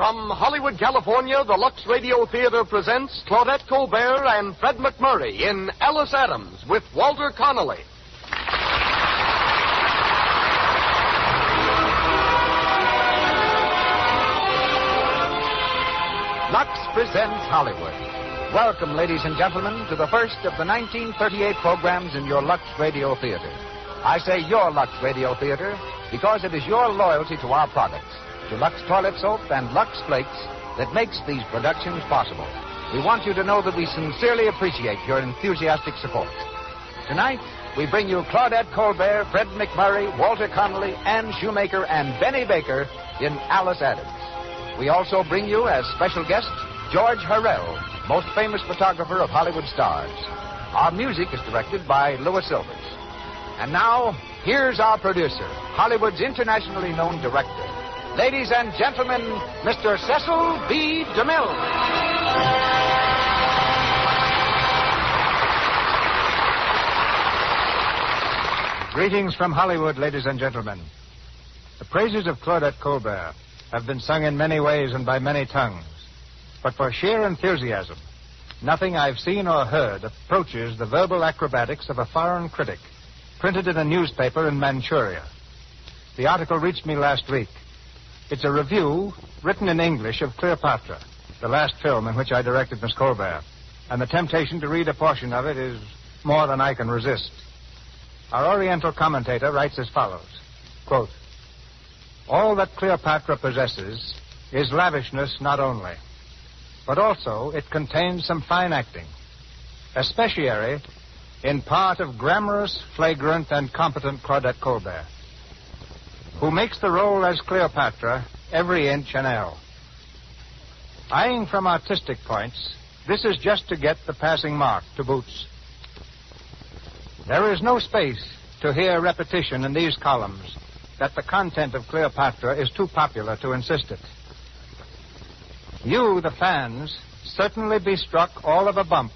From Hollywood, California, the Lux Radio Theater presents Claudette Colbert and Fred McMurray in Alice Adams with Walter Connolly. Lux presents Hollywood. Welcome, ladies and gentlemen, to the first of the 1938 programs in your Lux Radio Theater. I say your Lux Radio Theater because it is your loyalty to our products, to Lux Toilet Soap and Lux Flakes, that makes these productions possible. We want you to know that we sincerely appreciate your enthusiastic support. Tonight, we bring you Claudette Colbert, Fred McMurray, Walter Connolly, Ann Shoemaker, and Benny Baker in Alice Adams. We also bring you, as special guest, George Harrell, most famous photographer of Hollywood stars. Our music is directed by Louis Silvers. And now, here's our producer, Hollywood's internationally known director. Ladies and gentlemen, Mr. Cecil B. DeMille. Greetings from Hollywood, ladies and gentlemen. The praises of Claudette Colbert have been sung in many ways and by many tongues. But for sheer enthusiasm, nothing I've seen or heard approaches the verbal acrobatics of a foreign critic, printed in a newspaper in Manchuria. The article reached me last week. It's a review written in English of Cleopatra, the last film in which I directed Miss Colbert, and the temptation to read a portion of it is more than I can resist. Our Oriental commentator writes as follows, quote, "All that Cleopatra possesses is lavishness not only, but also it contains some fine acting, especially in part of grammarous, flagrant, and competent Claudette Colbert, who makes the role as Cleopatra every inch an ell. Eyeing from artistic points, this is just to get the passing mark to boots. There is no space to hear repetition in these columns that the content of Cleopatra is too popular to insist it. You, the fans, certainly be struck all of a bump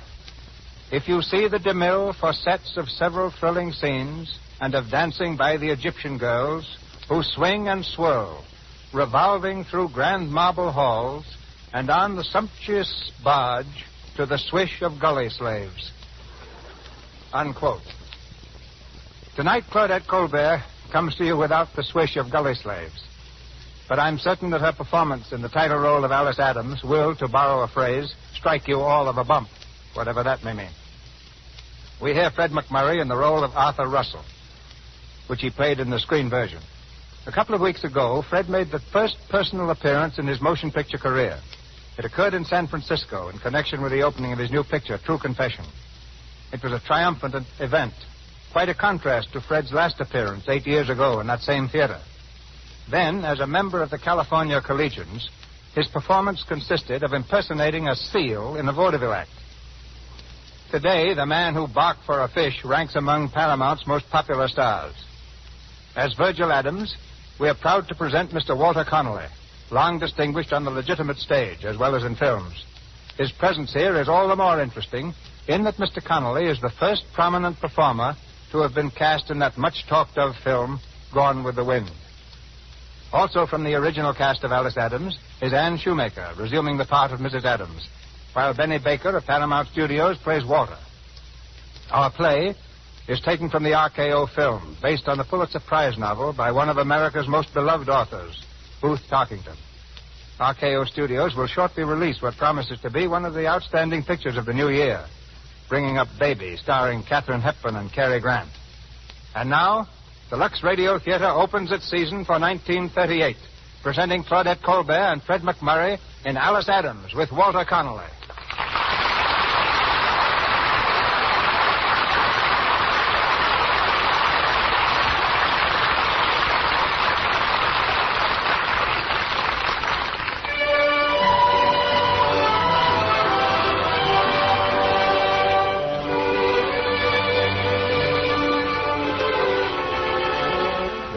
if you see the DeMille for sets of several thrilling scenes and of dancing by the Egyptian girls who swing and swirl, revolving through grand marble halls and on the sumptuous barge to the swish of gully slaves." Unquote. Tonight, Claudette Colbert comes to you without the swish of gully slaves. But I'm certain that her performance in the title role of Alice Adams will, to borrow a phrase, strike you all of a bump, whatever that may mean. We hear Fred McMurray in the role of Arthur Russell, which he played in the screen version. A couple of weeks ago, Fred made the first personal appearance in his motion picture career. It occurred in San Francisco in connection with the opening of his new picture, True Confession. It was a triumphant event, quite a contrast to Fred's last appearance 8 years ago in that same theater. Then, as a member of the California Collegians, his performance consisted of impersonating a seal in a vaudeville act. Today, the man who barked for a fish ranks among Paramount's most popular stars. As Virgil Adams, we are proud to present Mr. Walter Connolly, long distinguished on the legitimate stage as well as in films. His presence here is all the more interesting in that Mr. Connolly is the first prominent performer to have been cast in that much-talked-of film, Gone with the Wind. Also from the original cast of Alice Adams is Ann Shoemaker, resuming the part of Mrs. Adams, while Benny Baker of Paramount Studios plays Walter. Our play is taken from the RKO film, based on the Pulitzer Prize novel by one of America's most beloved authors, Booth Tarkington. RKO Studios will shortly release what promises to be one of the outstanding pictures of the new year, Bringing Up Baby, starring Katharine Hepburn and Cary Grant. And now, the Lux Radio Theater opens its season for 1938, presenting Claudette Colbert and Fred McMurray in Alice Adams with Walter Connolly.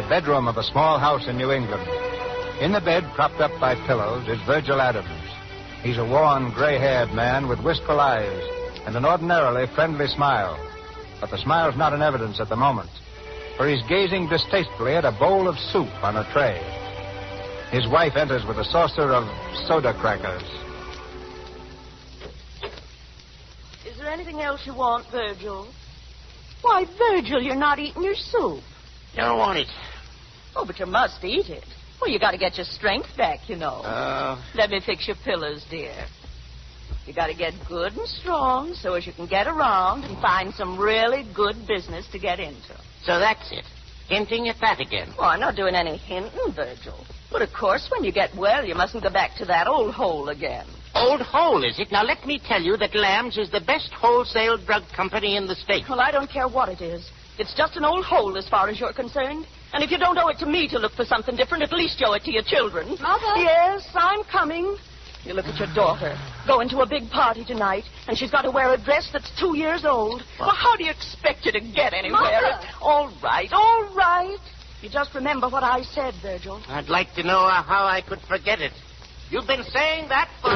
Bedroom of a small house in New England. In the bed, propped up by pillows, is Virgil Adams. He's a worn, gray-haired man with wistful eyes and an ordinarily friendly smile. But the smile's not in evidence at the moment, for he's gazing distastefully at a bowl of soup on a tray. His wife enters with a saucer of soda crackers. Is there anything else you want, Virgil? Why, Virgil, you're not eating your soup. Don't want it. Oh, but you must eat it. Well, you got to get your strength back, you know. Let me fix your pillows, dear. You got to get good and strong so as you can get around and find some really good business to get into. So that's it. Hinting at that again. Oh, I'm not doing any hinting, Virgil. But, of course, when you get well, you mustn't go back to that old hole again. Old hole, is it? Now, let me tell you that Lamb's is the best wholesale drug company in the state. Well, I don't care what it is. It's just an old hole as far as you're concerned. And if you don't owe it to me to look for something different, at least owe it to your children. Mother? Yes, I'm coming. You look at your daughter. Going to a big party tonight, and she's got to wear a dress that's 2 years old. Well, how do you expect her to get anywhere? Mother! All right. You just remember what I said, Virgil. I'd like to know how I could forget it. You've been saying that for...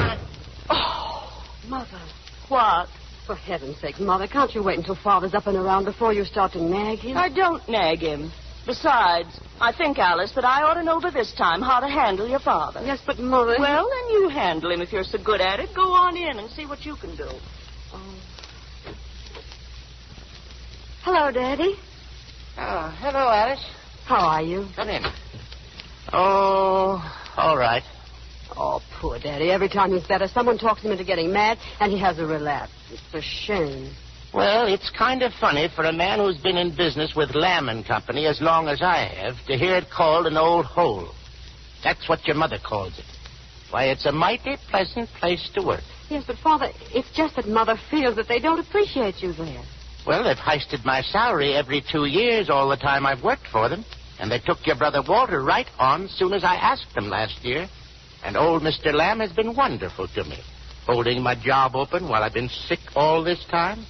Oh, Mother. What? For heaven's sake, Mother, can't you wait until Father's up and around before you start to nag him? I don't nag him. Besides, I think, Alice, that I ought to know by this time how to handle your father. Yes, but Mother... Well, then you handle him if you're so good at it. Go on in and see what you can do. Hello, Daddy. Oh, hello, Alice. How are you? Come in. Oh, all right. Oh, poor Daddy. Every time he's better, someone talks him into getting mad, and he has a relapse. It's a shame. Well, it's kind of funny for a man who's been in business with Lamb and Company as long as I have to hear it called an old hole. That's what your mother calls it. Why, it's a mighty pleasant place to work. Yes, but, Father, it's just that Mother feels that they don't appreciate you there. Well, they've hoisted my salary every 2 years all the time I've worked for them. And they took your brother Walter right on soon as I asked them last year. And old Mr. Lamb has been wonderful to me, holding my job open while I've been sick all this time.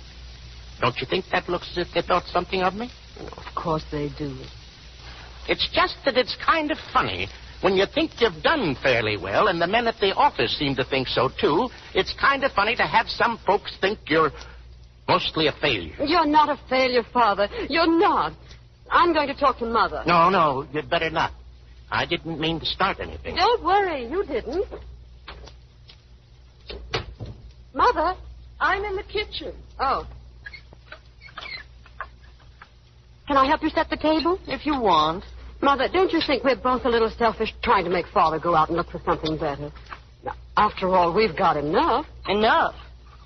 Don't you think that looks as if they thought something of me? Of course they do. It's just that it's kind of funny. When you think you've done fairly well, and the men at the office seem to think so, too, it's kind of funny to have some folks think you're mostly a failure. You're not a failure, Father. You're not. I'm going to talk to Mother. No, you'd better not. I didn't mean to start anything. Don't worry, you didn't. Mother? I'm in the kitchen. Oh. Can I help you set the table? If you want. Mother, don't you think we're both a little selfish trying to make Father go out and look for something better? Now, after all, we've got enough. Enough?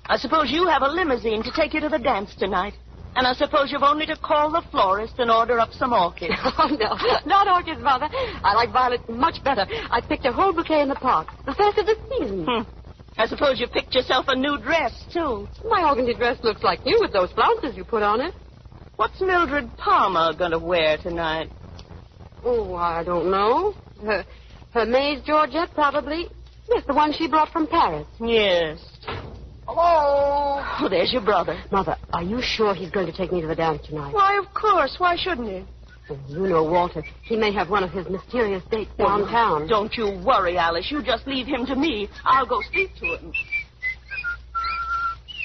I suppose you have a limousine to take you to the dance tonight. And I suppose you've only to call the florist and order up some orchids. Oh, no. Not orchids, Mother. I like violets much better. I picked a whole bouquet in the park. The first of the season. I suppose you picked yourself a new dress, too. My organdy dress looks like you with those flounces you put on it. What's Mildred Palmer going to wear tonight? Oh, I don't know. Her maid's Georgette, probably. Yes, the one she brought from Paris. Yes. Hello? Oh, there's your brother. Mother, are you sure he's going to take me to the dance tonight? Why, of course. Why shouldn't he? Oh, you know Walter. He may have one of his mysterious dates downtown. Don't you worry, Alice. You just leave him to me. I'll go speak to him.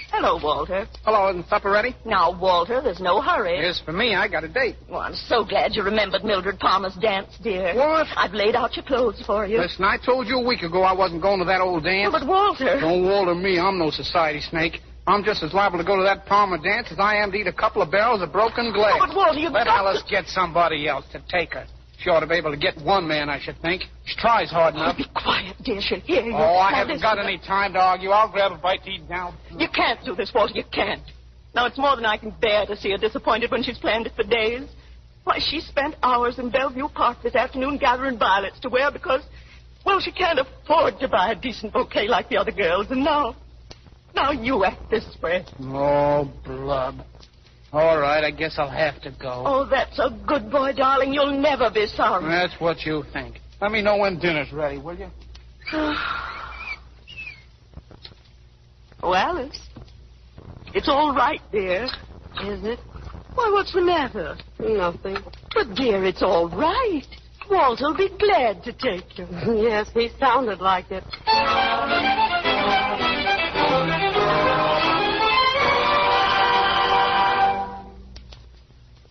Hello, Walter. Hello, isn't supper ready? Now, Walter, there's no hurry. Yes, for me, I got a date. Well, I'm so glad you remembered Mildred Palmer's dance, dear. What? I've laid out your clothes for you. Listen, I told you a week ago I wasn't going to that old dance. But, Walter... Don't Walter me. I'm no society snake. I'm just as liable to go to that Palmer dance as I am to eat a couple of barrels of broken glass. Oh, but, Walter, you've Let got Alice get somebody else to take her. She ought to be able to get one man, I should think. She tries hard enough. Be quiet, dear. She'll hear you. Oh, I Now, haven't listen. got any time to argue. I'll grab a bite to eat now. You can't do this, Walter. You can't. Now, it's more than I can bear to see her disappointed when she's planned it for days. Why, she spent hours in Bellevue Park this afternoon gathering violets to wear because, well, she can't afford to buy a decent bouquet like the other girls. And now you act this way. Oh, blub. All right, I guess I'll have to go. Oh, that's a good boy, darling. You'll never be sorry. That's what you think. Let me know when dinner's ready, will you? Oh, Alice. It's all right, dear. Is it? Why, what's the matter? Nothing. But, dear, it's all right. Walter'll be glad to take you. Yes, he sounded like it.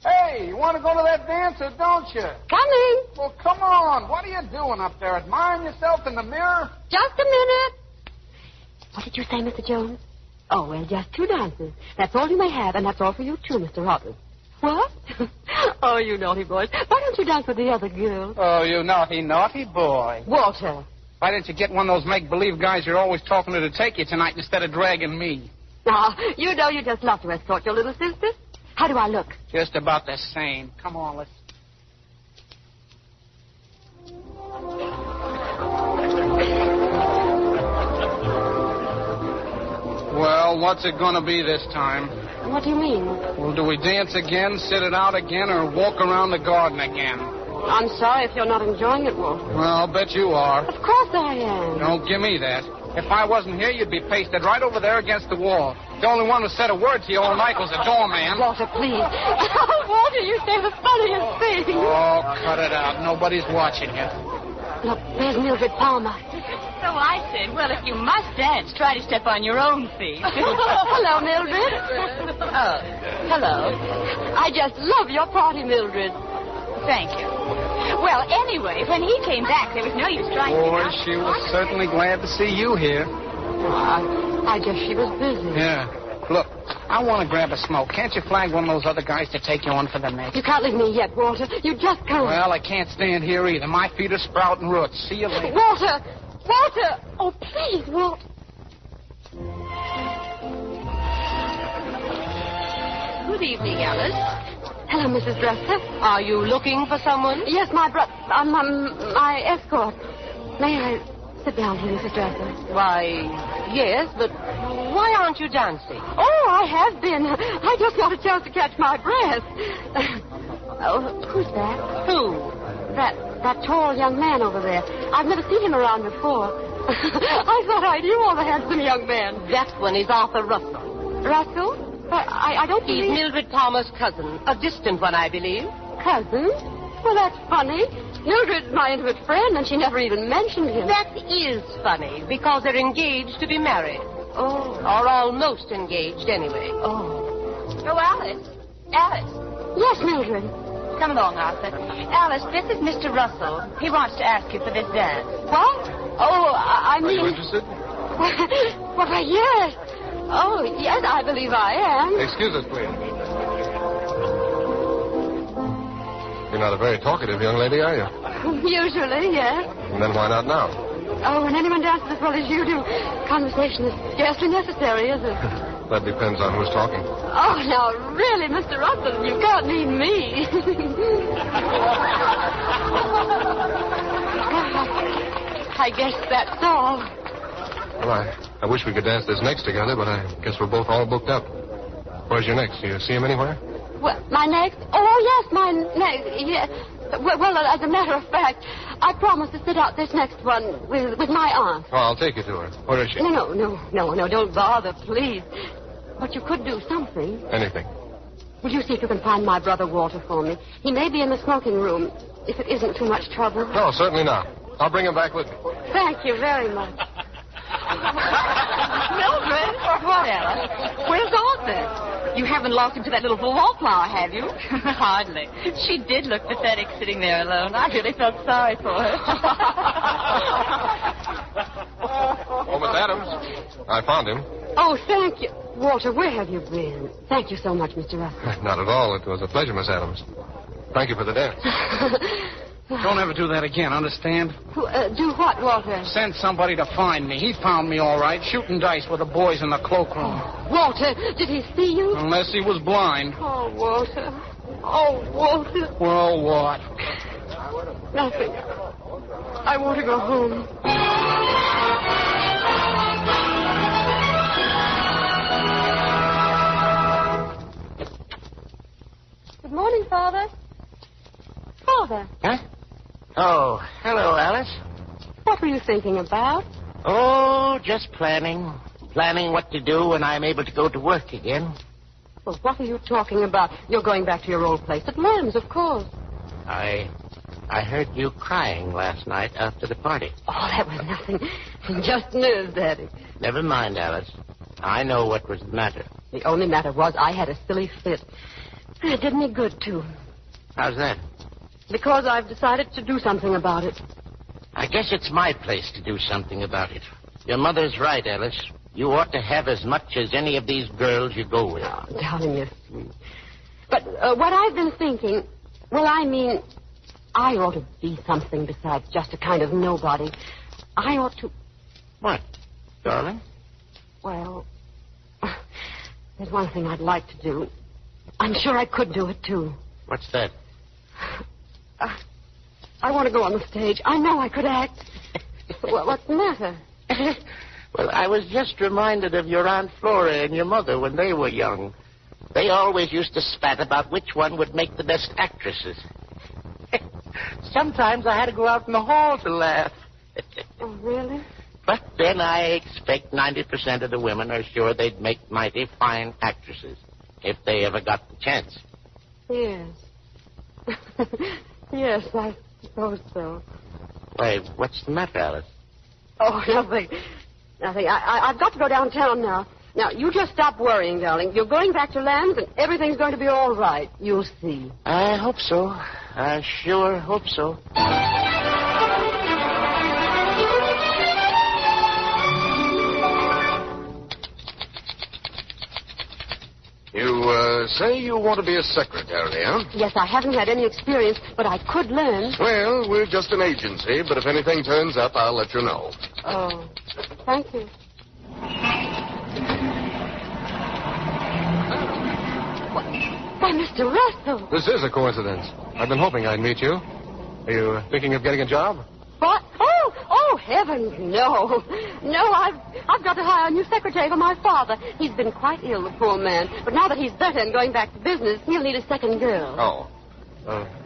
Hey, you want to go go to that dancer, don't you? Coming. Well, come on. What are you doing up there? Admiring yourself in the mirror? Just a minute. What did you say, Mr. Jones? Oh, well, just 2 dances. That's all you may have, and that's all for you, too, Mr. Roberts. What? Oh, you naughty boys. Why don't you dance with the other girls? Oh, you naughty, naughty boy. Walter. Why didn't you get one of those make-believe guys you're always talking to take you tonight instead of dragging me? Now, you know you just love to escort your little sister. How do I look? Just about the same. Come on, let's... Well, what's it going to be this time? What do you mean? Well, do we dance again, sit it out again, or walk around the garden again? I'm sorry if you're not enjoying it, Walter. Well, I'll bet you are. Of course I am. Don't give me that. If I wasn't here, you'd be pasted right over there against the wall. The only one who said a word to you all night was the doorman. Walter, please. Oh, Walter, you say the funniest thing. Oh, cut it out. Nobody's watching you. Look, there's Mildred Palmer. So I said, well, if you must dance, try to step on your own feet. Hello, Mildred. Oh, hello. I just love your party, Mildred. Thank you. Well, anyway, when he came back, there was no use trying to... Boy, she was certainly glad to see you here. I guess she was busy. Yeah. Look, I want to grab a smoke. Can't you flag one of those other guys to take you on for the next? You can't leave me yet, Walter. You just can't. Well, I can't stand here either. My feet are sprouting roots. See you later. Walter! Walter! Oh, please, Walter. Good evening, Alice. Hello, Mrs. Dresser. Are you looking for someone? Yes, my my escort. May I sit down here, Mrs. Dresser? Why, yes, but why aren't you dancing? Oh, I have been. I just got a chance to catch my breath. Oh, who's that? Who? That tall young man over there. I've never seen him around before. I thought I knew all the handsome young men. That one is Arthur Russell. Russell? I don't He's believe... Mildred Palmer's cousin. A distant one, I believe. Cousin? Well, that's funny. Mildred's my intimate friend, and she never even mentioned him. That is funny, because they're engaged to be married. Oh. Or almost engaged, anyway. Oh. Oh, Alice. Alice. Yes, Mildred. Come along, Arthur. Alice, this is Mr. Russell. He wants to ask you for this dance. What? Oh, I mean... Are you interested? Why, yes. Oh, yes, I believe I am. Excuse us, please. You're not a very talkative young lady, are you? Usually, yes. And then why not now? Oh, when anyone dances as well as you do, conversation is scarcely necessary, is it? That depends on who's talking. Oh, now, really, Mr. Russell, you can't mean me. I guess that's all. Well, I wish we could dance this next together, but I guess we're both all booked up. Where's your next? Do you see him anywhere? Well, my next? Oh, yes, my next. Yeah. Well, as a matter of fact, I promised to sit out this next one with my aunt. Oh, I'll take you to her. Where is she? No, don't bother, please. But you could do something. Anything. Will you see if you can find my brother Walter for me? He may be in the smoking room, if it isn't too much trouble. No, certainly not. I'll bring him back with me. Thank you very much. Mildred? What, Alice? Where's Arthur? You haven't lost him to that little wallflower, have you? Hardly. She did look pathetic sitting there alone. I really felt sorry for her. Oh, Miss Adams. I found him. Oh, thank you. Walter, where have you been? Thank you so much, Mr. Russell. Not at all. It was a pleasure, Miss Adams. Thank you for the dance. Don't ever do that again, understand? Do what, Walter? Send somebody to find me. He found me all right, shooting dice with the boys in the cloakroom. Walter, did he see you? Unless he was blind. Oh, Walter. Oh, Walter. Well, what? Nothing. I want to go home. Good morning, Father. Father. Huh? Oh, hello, Alice. What were you thinking about? Oh, just planning. Planning what to do when I'm able to go to work again. Well, what are you talking about? You're going back to your old place at Lamb's, of course. I heard you crying last night after the party. Oh, that was nothing. Just nerves, Daddy. Never mind, Alice. I know what was the matter. The only matter was I had a silly fit. It did me good, too. How's that? Because I've decided to do something about it. I guess it's my place to do something about it. Your mother's right, Alice. You ought to have as much as any of these girls you go with. Oh, darling, yes. But what I've been thinking, I ought to be something besides just a kind of nobody. I ought to... What, darling? Well, there's one thing I'd like to do. I'm sure I could do it, too. What's that? I want to go on the stage. I know I could act. What's the matter? Well, I was just reminded of your Aunt Flora and your mother when they were young. They always used to spat about which one would make the best actresses. Sometimes I had to go out in the hall to laugh. Oh, really? But then I expect 90% of the women are sure they'd make mighty fine actresses if they ever got the chance. Yes. Yes, I suppose so. Why, what's the matter, Alice? Oh, nothing. Nothing. I've got to go downtown now. Now, you just stop worrying, darling. You're going back to Lamb's, and everything's going to be all right. You'll see. I hope so. I sure hope so. You say you want to be a secretary, huh? Yes, I haven't had any experience, but I could learn. Well, we're just an agency, but if anything turns up, I'll let you know. Oh, thank you. Why, Mr. Russell. This is a coincidence. I've been hoping I'd meet you. Are you thinking of getting a job? What? Oh, heavens, no. No, I've got to hire a new secretary for my father. He's been quite ill, the poor man. But now that he's better and going back to business, he'll need a second girl. Oh.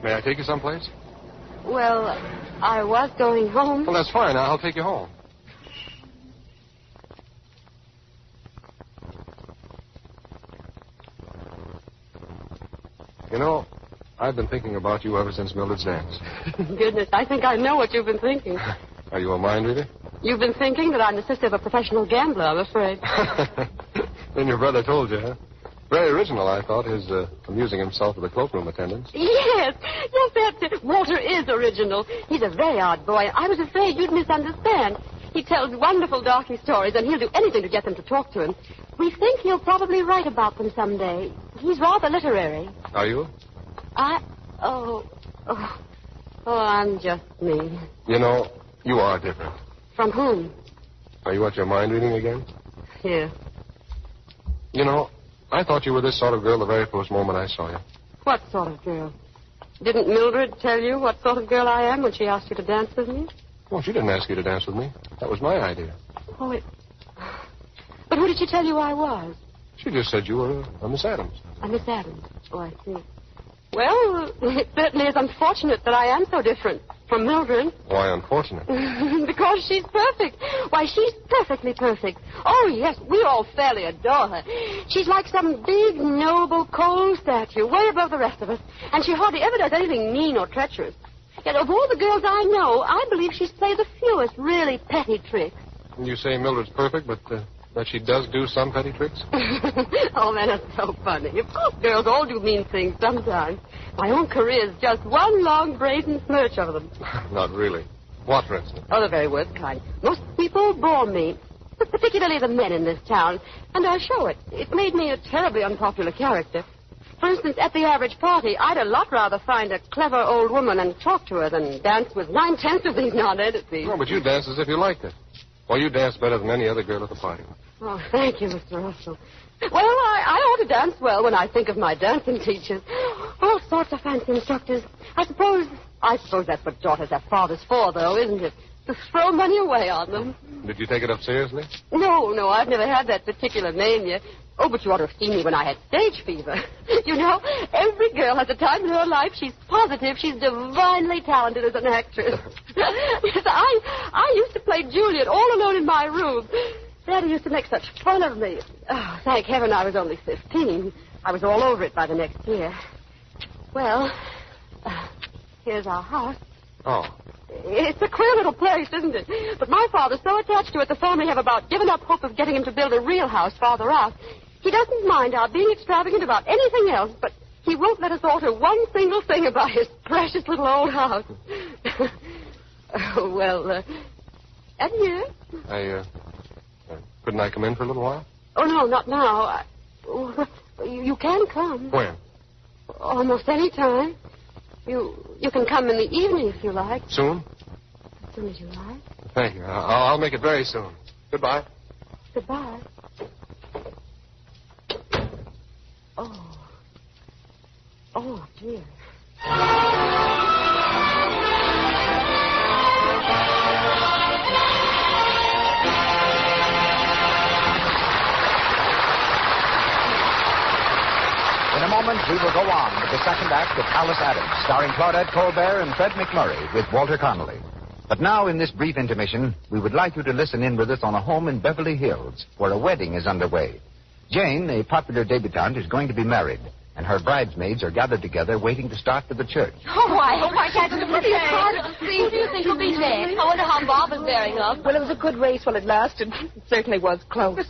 May I take you someplace? Well, I was going home. Well, that's fine. I'll take you home. You know, I've been thinking about you ever since Mildred's dance. Goodness, I think I know what you've been thinking. Are you a mind reader? You've been thinking that I'm the sister of a professional gambler, I'm afraid. Then your brother told you, huh? Very original, I thought, his amusing himself with the cloakroom attendants. Yes, that's it. Walter is original. He's a very odd boy. I was afraid you'd misunderstand. He tells wonderful darky stories, and he'll do anything to get them to talk to him. We think he'll probably write about them someday. He's rather literary. Are you? I'm just me. You know, you are different. From whom? Are you at your mind reading again? Here. You know, I thought you were this sort of girl the very first moment I saw you. What sort of girl? Didn't Mildred tell you what sort of girl I am when she asked you to dance with me? Well, she didn't ask you to dance with me. That was my idea. But who did she tell you I was? She just said you were a Miss Adams. A Miss Adams? Oh, I see. Well, it certainly is unfortunate that I am so different from Mildred. Why unfortunate? Because she's perfect. Why, she's perfectly perfect. Oh, yes, we all fairly adore her. She's like some big, noble, cold statue, way above the rest of us. And she hardly ever does anything mean or treacherous. Yet of all the girls I know, I believe she's played the fewest really petty tricks. You say Mildred's perfect, but that she does do some petty tricks? Oh, man, that's so funny. Of course, girls all do mean things sometimes. My own career's just one long brazen smirch of them. Not really. What, for instance? Oh, the very worst kind. Most people bore me, particularly the men in this town, and I show it. It made me a terribly unpopular character. For instance, at the average party, I'd a lot rather find a clever old woman and talk to her than dance with 9/10 of these nonentities. No, but you dance as if you liked it. Well, you dance better than any other girl at the party. Oh, thank you, Mr. Russell. Well, I ought to dance well when I think of my dancing teachers. All sorts of fancy instructors. I suppose that's what daughters have fathers for, though, isn't it? To throw money away on them. Did you take it up seriously? No, I've never had that particular mania. Oh, but you ought to have seen me when I had stage fever. You know, every girl has a time in her life she's positive she's divinely talented as an actress. Yes, I used to play Juliet all alone in my room. Daddy used to make such fun of me. Oh, thank heaven I was only 15. I was all over it by the next year. Well, here's our house. Oh. It's a queer little place, isn't it? But my father's so attached to it, the family have about given up hope of getting him to build a real house farther out. He doesn't mind our being extravagant about anything else, but He won't let us alter one single thing about his precious little old house. Adieu. Couldn't I come in for a little while? Oh, no, not now. You can come. When? Almost any time. You can come in the evening if you like. Soon? As soon as you like. Thank you. I'll make it very soon. Goodbye. Goodbye. Oh, dear. In a moment, we will go on with the second act of Alice Adams, starring Claudette Colbert and Fred McMurray with Walter Connolly. But now, in this brief intermission, we would like you to listen in with us on a home in Beverly Hills, where a wedding is underway. Jane, a popular debutante, is going to be married, and her bridesmaids are gathered together waiting to start for the church. Oh, I hope I catch the pretty Who do you think will be next? I wonder how Bob is bearing up. Well, it was a good race while it lasted. It certainly was close.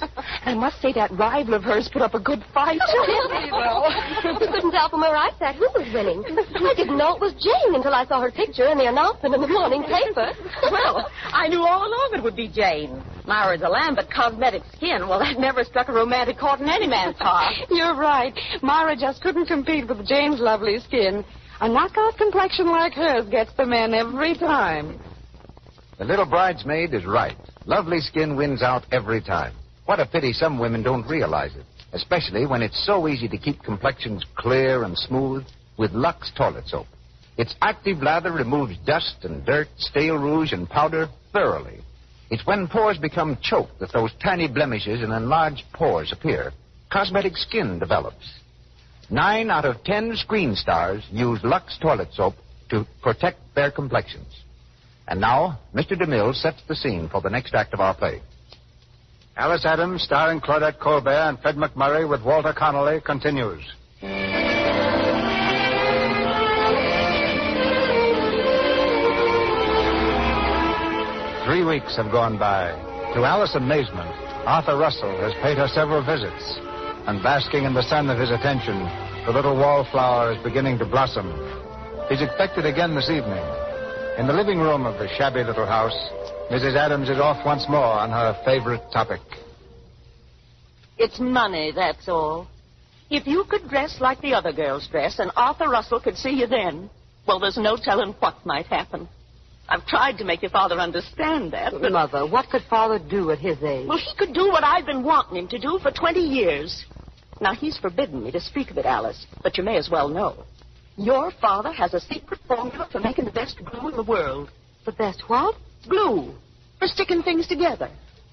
I must say that rival of hers put up a good fight. You couldn't tell from where I sat who was winning. I didn't know it was Jane until I saw her picture in the announcement in the morning paper. Well, I knew all along it would be Jane. Myra's a lamb, but cosmetic skin, well, that never struck a romantic chord in any man's heart. You're right. Myra just couldn't compete with Jane's lovely skin. A knockout complexion like hers gets the men every time. The little bridesmaid is right. Lovely skin wins out every time. What a pity some women don't realize it, especially when it's so easy to keep complexions clear and smooth with Lux toilet soap. Its active lather removes dust and dirt, stale rouge, and powder thoroughly. It's when pores become choked that those tiny blemishes and enlarged pores appear. Cosmetic skin develops. 9 out of 10 screen stars use Lux toilet soap to protect their complexions. And now, Mr. DeMille sets the scene for the next act of our play. Alice Adams, starring Claudette Colbert and Fred McMurray with Walter Connolly, continues. 3 weeks have gone by. To Alice's amazement, Arthur Russell has paid her several visits. And basking in the sun of his attention, the little wallflower is beginning to blossom. He's expected again this evening. In the living room of the shabby little house, Mrs. Adams is off once more on her favorite topic. It's money, that's all. If you could dress like the other girls dress and Arthur Russell could see you then, well, there's no telling what might happen. I've tried to make your father understand that, but... Mother, what could Father do at his age? Well, he could do what I've been wanting him to do for 20 years. Now, he's forbidden me to speak of it, Alice, but you may as well know. Your father has a secret formula for making the best glue in the world. The best what? Glue. For sticking things together.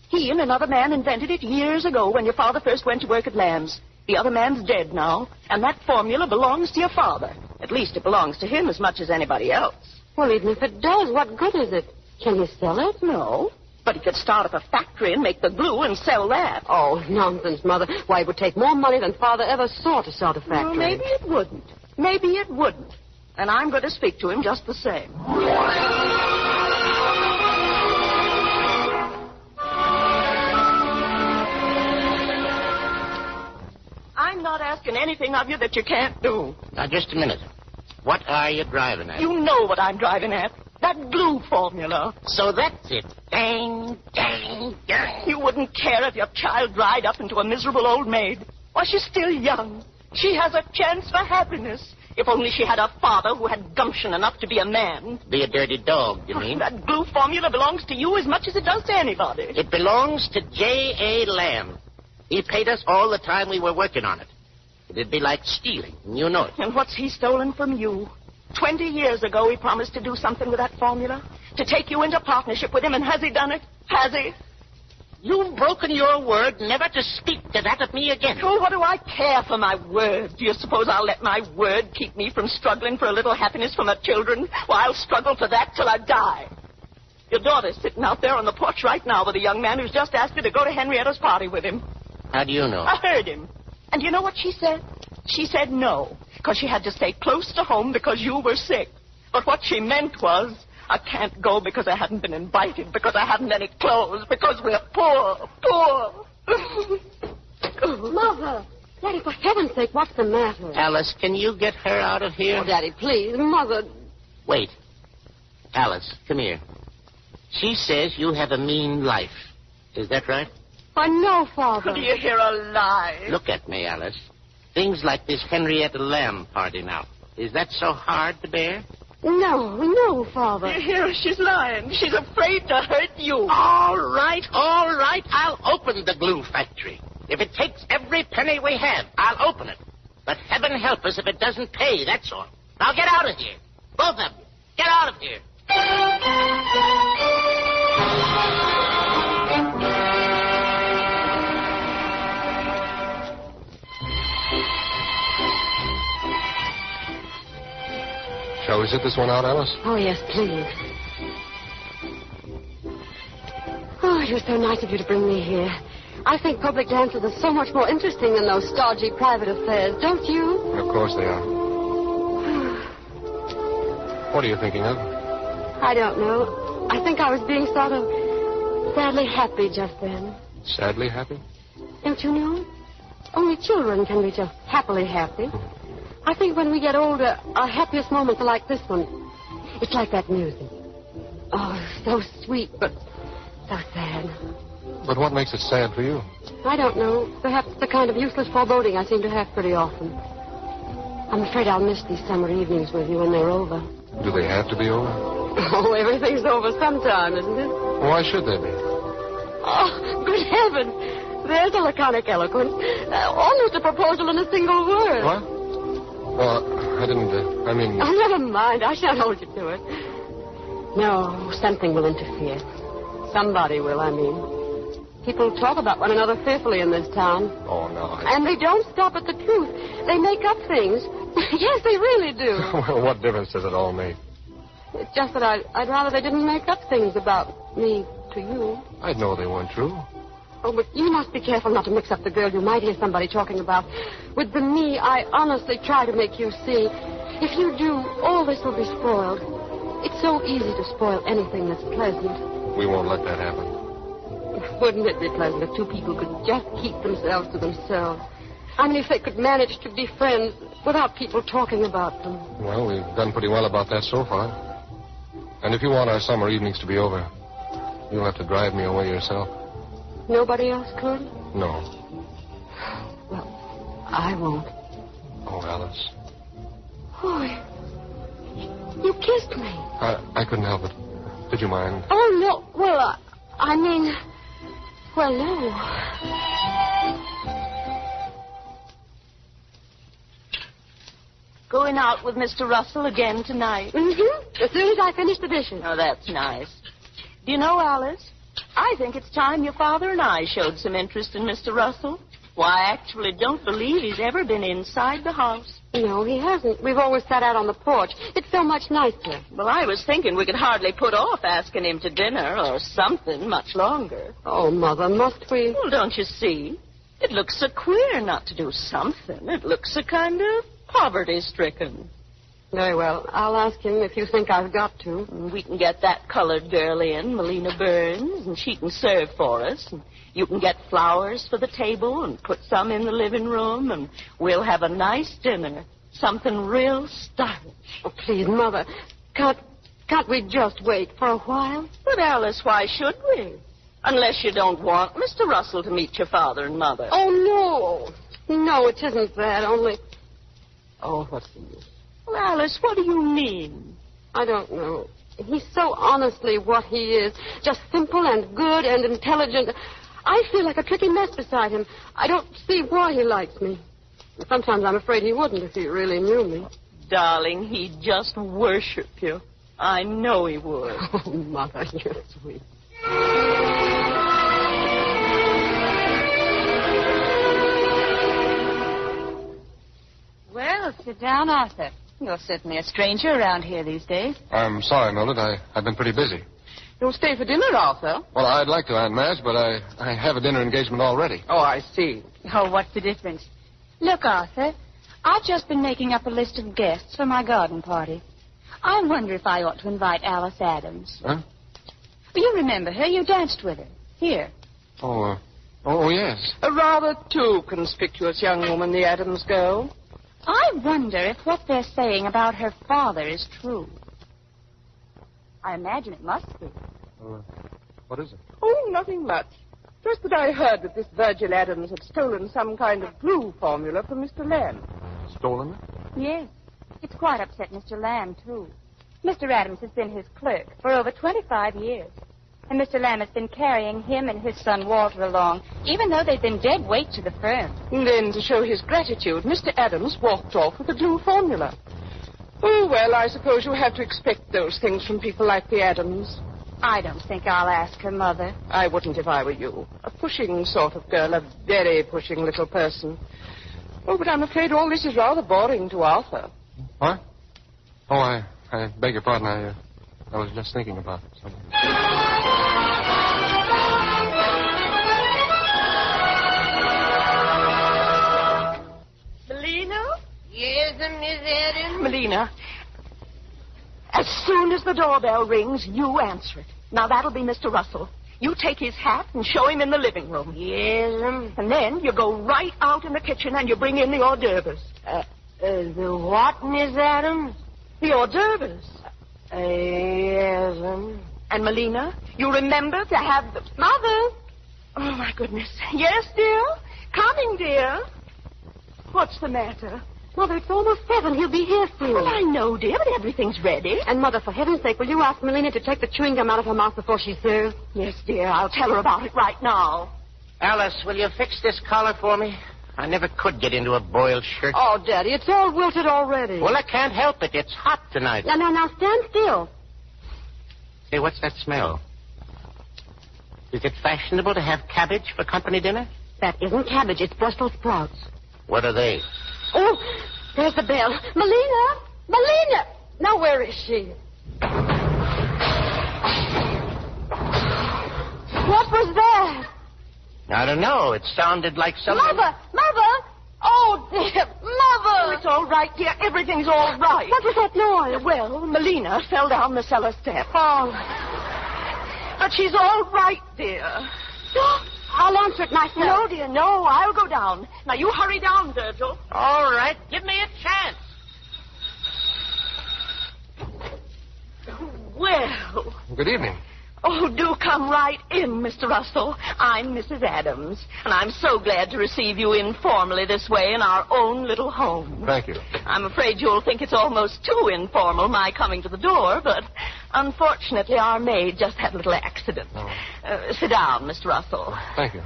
He and another man invented it years ago when your father first went to work at Lamb's. The other man's dead now, and that formula belongs to your father. At least it belongs to him as much as anybody else. Well, even if it does, what good is it? Can he sell it? No. But he could start up a factory and make the glue and sell that. Oh, nonsense, Mother. Why, it would take more money than Father ever saw to start a factory. Well, maybe it wouldn't. Maybe it wouldn't. And I'm going to speak to him just the same. I'm not asking anything of you that you can't do. Now, just a minute. What are you driving at? You know what I'm driving at. That glue formula. So that's it. Dang, dang, dang. You wouldn't care if your child dried up into a miserable old maid. Why, she's still young. She has a chance for happiness. If only she had a father who had gumption enough to be a man. Be a dirty dog, you mean? That glue formula belongs to you as much as it does to anybody. It belongs to J.A. Lamb. He paid us all the time we were working on it. It'd be like stealing, and you know it. And what's he stolen from you? 20 years ago, he promised to do something with that formula. To take you into partnership with him, and has he done it? Has he? You've broken your word never to speak to that of me again. Oh, what do I care for my word? Do you suppose I'll let my word keep me from struggling for a little happiness for my children? Well, I'll struggle for that till I die. Your daughter's sitting out there on the porch right now with a young man who's just asked her to go to Henrietta's party with him. How do you know? I heard him. And you know what she said? She said no, because she had to stay close to home because you were sick. But what she meant was, I can't go because I haven't been invited, because I haven't any clothes, because we're poor. Mother, Daddy, for heaven's sake, what's the matter? Alice, can you get her out of here? Oh, Daddy, please. Mother... Wait. Alice, come here. She says you have a mean life. Is that right? I know, Father. Do you hear a lie? Look at me, Alice. Things like this Henrietta Lamb party now. Is that so hard to bear? No, Father. You hear her? She's lying. She's afraid to hurt you. All right. I'll open the glue factory. If it takes every penny we have, I'll open it. But heaven help us if it doesn't pay, that's all. Now get out of here. Both of you. Get out of here. Shall we sit this one out, Alice? Oh, yes, please. Oh, it was so nice of you to bring me here. I think public dances are so much more interesting than those stodgy private affairs, don't you? Of course they are. What are you thinking of? I don't know. I think I was being sort of sadly happy just then. Sadly happy? Don't you know? Only children can be just happily happy. I think when we get older, our happiest moments are like this one. It's like that music. Oh, so sweet, but so sad. But what makes it sad for you? I don't know. Perhaps the kind of useless foreboding I seem to have pretty often. I'm afraid I'll miss these summer evenings with you when they're over. Do they have to be over? Oh, everything's over sometime, isn't it? Why should they be? Oh, good heavens. There's a laconic eloquence. Almost a proposal in a single word. What? Well, I didn't, Oh, never mind. I shan't hold you to it. No, something will interfere. Somebody will, I mean. People talk about one another fearfully in this town. Oh, no. And they don't stop at the truth. They make up things. Yes, they really do. Well, what difference does it all make? It's just that I'd rather they didn't make up things about me to you. I'd know they weren't true. Oh, but you must be careful not to mix up the girl you might hear somebody talking about with the me I honestly try to make you see. If you do, all this will be spoiled. It's so easy to spoil anything that's pleasant. We won't let that happen. Wouldn't it be pleasant if two people could just keep themselves to themselves? I mean, if they could manage to be friends without people talking about them. Well, we've done pretty well about that so far. And if you want our summer evenings to be over, you'll have to drive me away yourself. Nobody else could? No. Well, I won't. Oh, Alice. Oh, you kissed me. I couldn't help it. Did you mind? Oh, no. Well, well, no. Going out with Mr. Russell again tonight? Mm-hmm. As soon as I finish the dishes. Oh, that's nice. Do you know, Alice, I think it's time your father and I showed some interest in Mr. Russell. Why, I actually don't believe he's ever been inside the house. No, he hasn't. We've always sat out on the porch. It's so much nicer. Well, I was thinking we could hardly put off asking him to dinner or something much longer. Oh, Mother, must we? Well, don't you see? It looks so queer not to do something. It looks so kind of poverty-stricken. Very well. I'll ask him if you think I've got to. We can get that colored girl in, Melina Burns, and she can serve for us. And you can get flowers for the table and put some in the living room, and we'll have a nice dinner. Something real stylish. Oh, please, Mother. Can't we just wait for a while? But, Alice, why should we? Unless you don't want Mr. Russell to meet your father and mother. Oh, no. No, it isn't that. Only... Oh, what's the use? Well, Alice, what do you mean? I don't know. He's so honestly what he is. Just simple and good and intelligent. I feel like a tricky mess beside him. I don't see why he likes me. Sometimes I'm afraid he wouldn't if he really knew me. Darling, he'd just worship you. I know he would. Oh, Mother, you're sweet. Well, sit down, Arthur. You're certainly a stranger around here these days. I'm sorry, Mildred. I've been pretty busy. You'll stay for dinner, Arthur? Well, I'd like to, Aunt Madge, but I have a dinner engagement already. Oh, I see. Oh, what's the difference? Look, Arthur, I've just been making up a list of guests for my garden party. I wonder if I ought to invite Alice Adams. Huh? Well, you remember her. You danced with her. Here. Oh, Oh, yes. A rather too conspicuous young woman, the Adams girl. I wonder if what they're saying about her father is true. I imagine it must be. What is it? Oh, nothing much. Just that I heard that this Virgil Adams had stolen some kind of glue formula from Mr. Lamb. Stolen it? Yes. It's quite upset Mr. Lamb, too. Mr. Adams has been his clerk for over 25 years. And Mr. Lamb has been carrying him and his son Walter along, even though they've been dead weight to the firm. And then, to show his gratitude, Mr. Adams walked off with the glue formula. Oh, well, I suppose you have to expect those things from people like the Adams. I don't think I'll ask her, Mother. I wouldn't if I were you. A pushing sort of girl, a very pushing little person. Oh, but I'm afraid all this is rather boring to Arthur. What? Oh, I beg your pardon. I was just thinking about something. Melina? Yes, Miss Adams? Melina, as soon as the doorbell rings, you answer it. Now, that'll be Mr. Russell. You take his hat and show him in the living room. Yes, And then you go right out in the kitchen and you bring in the hors d'oeuvres. The what, Miss Adams? The hors d'oeuvres. Yes, And, Melina, you remember to have the... Mother! Oh, my goodness. Yes, dear? Coming, dear. What's the matter? Mother, it's almost 7. He'll be here soon. Well, I know, dear, but everything's ready. And, Mother, for heaven's sake, will you ask Melina to take the chewing gum out of her mouth before she serves? Yes, dear, I'll tell her about it right now. Alice, will you fix this collar for me? I never could get into a boiled shirt. Oh, Daddy, it's all wilted already. Well, I can't help it. It's hot tonight. Now, stand still. Say, what's that smell? Is it fashionable to have cabbage for company dinner? That isn't cabbage, it's Brussels sprouts. What are they? Oh, there's the bell. Melina! Melina! Now, where is she? What was that? I don't know. It sounded like something... Mother! Oh, dear, Mother! Oh, it's all right, dear. Everything's all right. What was that noise? Well, Melina fell down the cellar step. Oh. But she's all right, dear. I'll answer it myself. No, dear, no. I'll go down. Now, you hurry down, Virgil. All right. Give me a chance. Well. Good evening. Oh, do come right in, Mr. Russell. I'm Mrs. Adams, and I'm so glad to receive you informally this way in our own little home. Thank you. I'm afraid you'll think it's almost too informal, my coming to the door, but unfortunately our maid just had a little accident. Oh. Sit down, Mr. Russell. Thank you.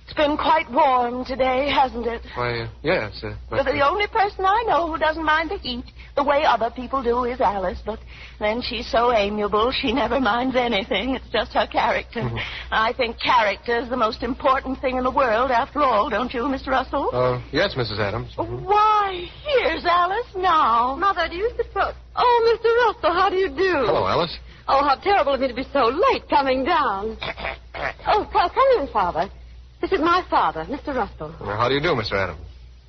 It's been quite warm today, hasn't it? Why, yes. But the only person I know who doesn't mind the heat the way other people do is Alice, but then she's so amiable, she never minds anything. It's just her character. Mm-hmm. I think character is the most important thing in the world, after all, don't you, Mr. Russell? Yes, Mrs. Adams. Why, here's Alice now. Mother, do you suppose... Oh, Mr. Russell, how do you do? Hello, Alice. Oh, how terrible of me to be so late coming down. Oh, come in, Father. This is my father, Mr. Russell. Well, how do you do, Mr. Adams?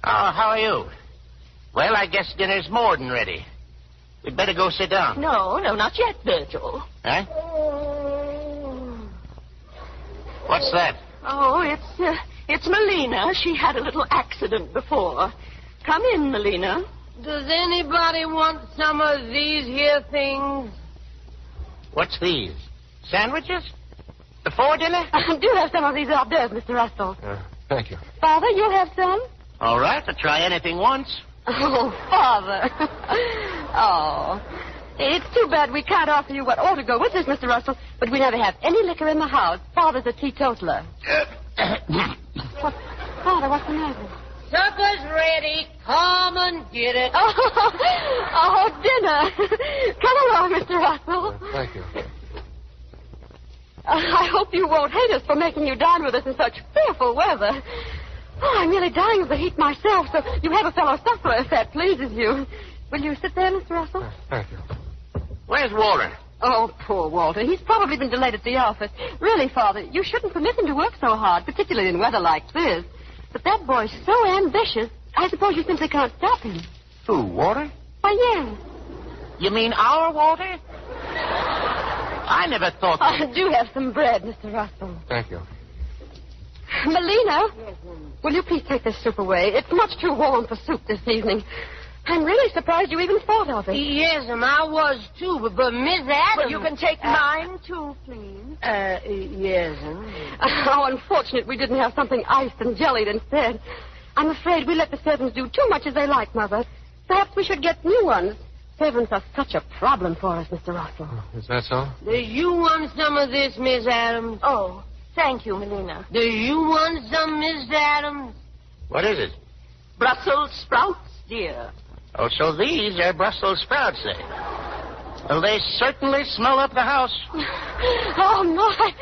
Oh, how are you? Well, I guess dinner's more than ready. We'd better go sit down. No, not yet, Virgil. Huh? What's that? Oh, it's Melina. She had a little accident before. Come in, Melina. Does anybody want some of these here things? What's these? Sandwiches? Before dinner? Do have some of these hors d'oeuvres, Mr. Russell. Thank you. Father, you'll have some? All right, I'll try anything once. Oh, Father. Oh. It's too bad we can't offer you what ought to go with us, Mr. Russell, but we never have any liquor in the house. Father's a teetotaler. Father, what's the matter? Supper's ready. Come and get it. Oh, dinner. Come along, Mr. Russell. Thank you. I hope you won't hate us for making you dine with us in such fearful weather. Oh, I'm nearly dying of the heat myself, so you have a fellow sufferer if that pleases you. Will you sit there, Mr. Russell? Thank you. Where's Walter? Oh, poor Walter. He's probably been delayed at the office. Really, Father, you shouldn't permit him to work so hard, particularly in weather like this. But that boy's so ambitious, I suppose you simply can't stop him. Who, Walter? Why, yes. You mean our Walter? I never thought that. I do have some bread, Mr. Russell. Thank you. Melina, will you please take this soup away? It's much too warm for soup this evening. I'm really surprised you even thought of it. Yes'm, I was too, but Miss Adams... Well, you can take mine, too, please. Yes'm. How unfortunate we didn't have something iced and jellied instead. I'm afraid we let the servants do too much as they like, Mother. Perhaps we should get new ones. Servants are such a problem for us, Mr. Russell. Is that so? Do you want some of this, Miss Adams? Oh, thank you, Melina. Do you want some, Miss Adams? What is it? Brussels sprouts, dear. Oh, so these are Brussels sprouts, eh? Well, they certainly smell up the house. Oh, my.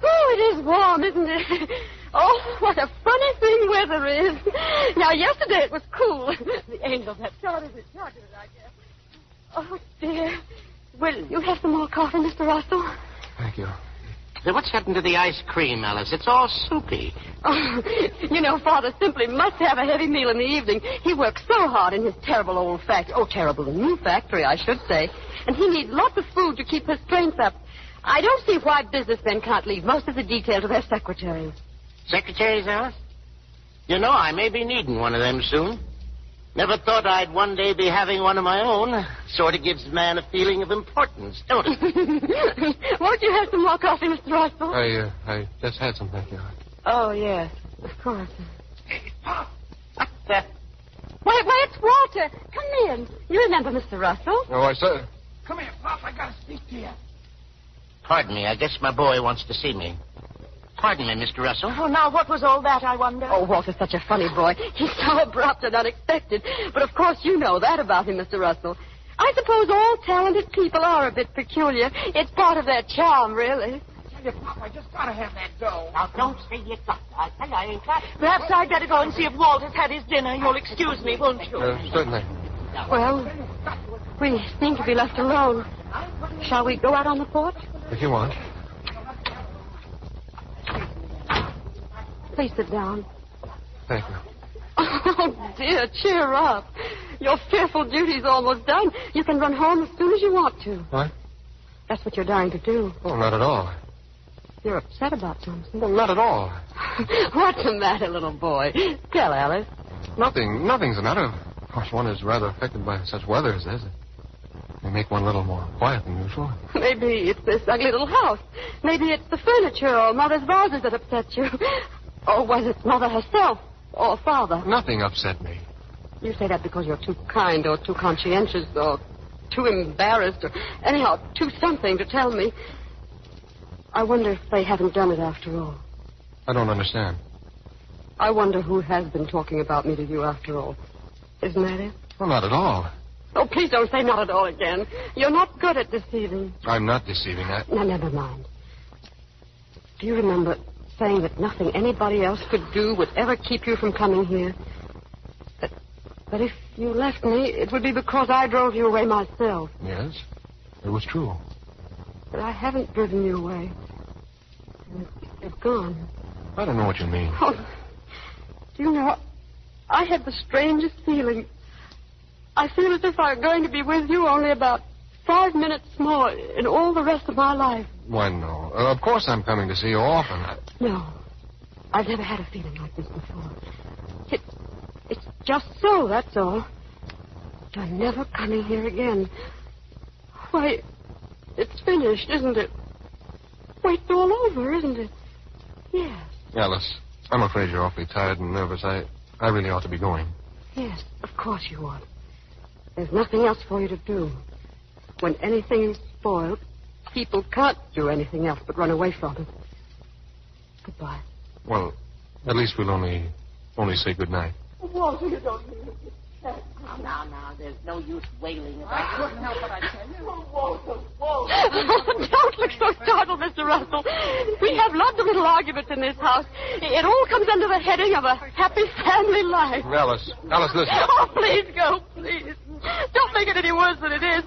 Oh, it is warm, isn't it? Oh, what a funny thing weather is. Now, yesterday it was cool. The angels had started it, I guess. Oh, dear. Will you have some more coffee, Mr. Russell? Thank you. What's happened to the ice cream, Alice? It's all soupy. Oh, you know, Father simply must have a heavy meal in the evening. He works so hard in his terrible old factory. Oh, terrible new factory, I should say. And he needs lots of food to keep his strength up. I don't see why businessmen can't leave most of the detail to their secretaries. Secretaries, Alice? You know, I may be needing one of them soon. Never thought I'd one day be having one of my own. Sort of gives a man a feeling of importance, don't it? Won't you have some more coffee, Mr. Russell? I just had some, thank you. Oh, yes, of course. Hey, Pop. What the... Wait, it's Walter. Come in. You remember Mr. Russell? Oh, I said... Come here, Pop. I gotta speak to you. Pardon me, I guess my boy wants to see me. Pardon me, Mr. Russell. Oh, now, what was all that, I wonder? Oh, Walter's such a funny boy. He's so abrupt and unexpected. But, of course, you know that about him, Mr. Russell. I suppose all talented people are a bit peculiar. It's part of their charm, really. Tell you, Pop, I just gotta have that dough. Now, don't say you got to. I tell you, I ain't got it. Perhaps I'd better go and see if Walter's had his dinner. You'll excuse me, won't you? Certainly. Well, we seem to be left alone. Shall we go out on the porch? If you want. Please sit down. Thank you. Oh, dear, cheer up. Your fearful duty's almost done. You can run home as soon as you want to. What? That's what you're dying to do. Oh, not at all. You're upset about something. Well, not at all. What's the matter, little boy? Tell Alice. Nothing's the matter. Of course, one is rather affected by such weather as this. They make one a little more quiet than usual. Maybe it's this ugly little house. Maybe it's the furniture or Mother's vases that upset you. Or was it Mother herself or Father? Nothing upset me. You say that because you're too kind or too conscientious or too embarrassed or anyhow too something to tell me. I wonder if they haven't done it after all. I don't understand. I wonder who has been talking about me to you after all. Isn't that it? Well, not at all. Oh, please don't say not at all again. You're not good at deceiving. I'm not deceiving. No, never mind. Do you remember saying that nothing anybody else could do would ever keep you from coming here? That if you left me, it would be because I drove you away myself. Yes, it was true. But I haven't driven you away. You've gone. I don't know what you mean. Oh, do you know, I had the strangest feeling. I feel as if I were going to be with you only about 5 minutes more in all the rest of my life. Why, no. Of course I'm coming to see you often. No. I've never had a feeling like this before. It's just so, that's all. You're never coming here again. Why, it's finished, isn't it? Wait, it's all over, isn't it? Yes. Alice, I'm afraid you're awfully tired and nervous. I really ought to be going. Yes, of course you ought. There's nothing else for you to do. When anything's spoiled, people can't do anything else but run away from it. Goodbye. Well, at least we'll only say goodnight. Walter, you don't mean it. Now, there's no use wailing about I couldn't help it, I tell you. Walter. Don't look so startled, Mr. Russell. We have lots of little arguments in this house. It all comes under the heading of a happy family life. Alice, listen. Oh, please go, please. Don't make it any worse than it is.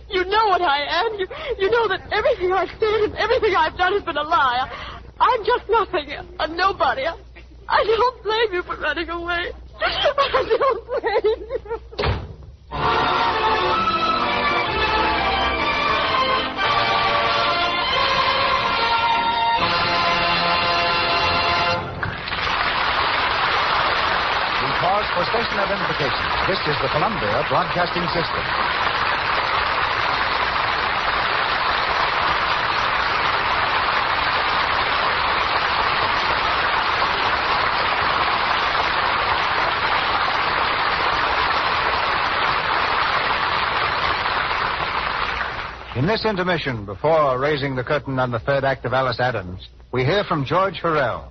You know what I am. You know that everything I've said and everything I've done has been a lie. I'm just nothing, a nobody. I don't blame you for running away. I don't blame you. This is the Columbia Broadcasting System. In this intermission, before raising the curtain on the third act of Alice Adams, we hear from George Hurrell.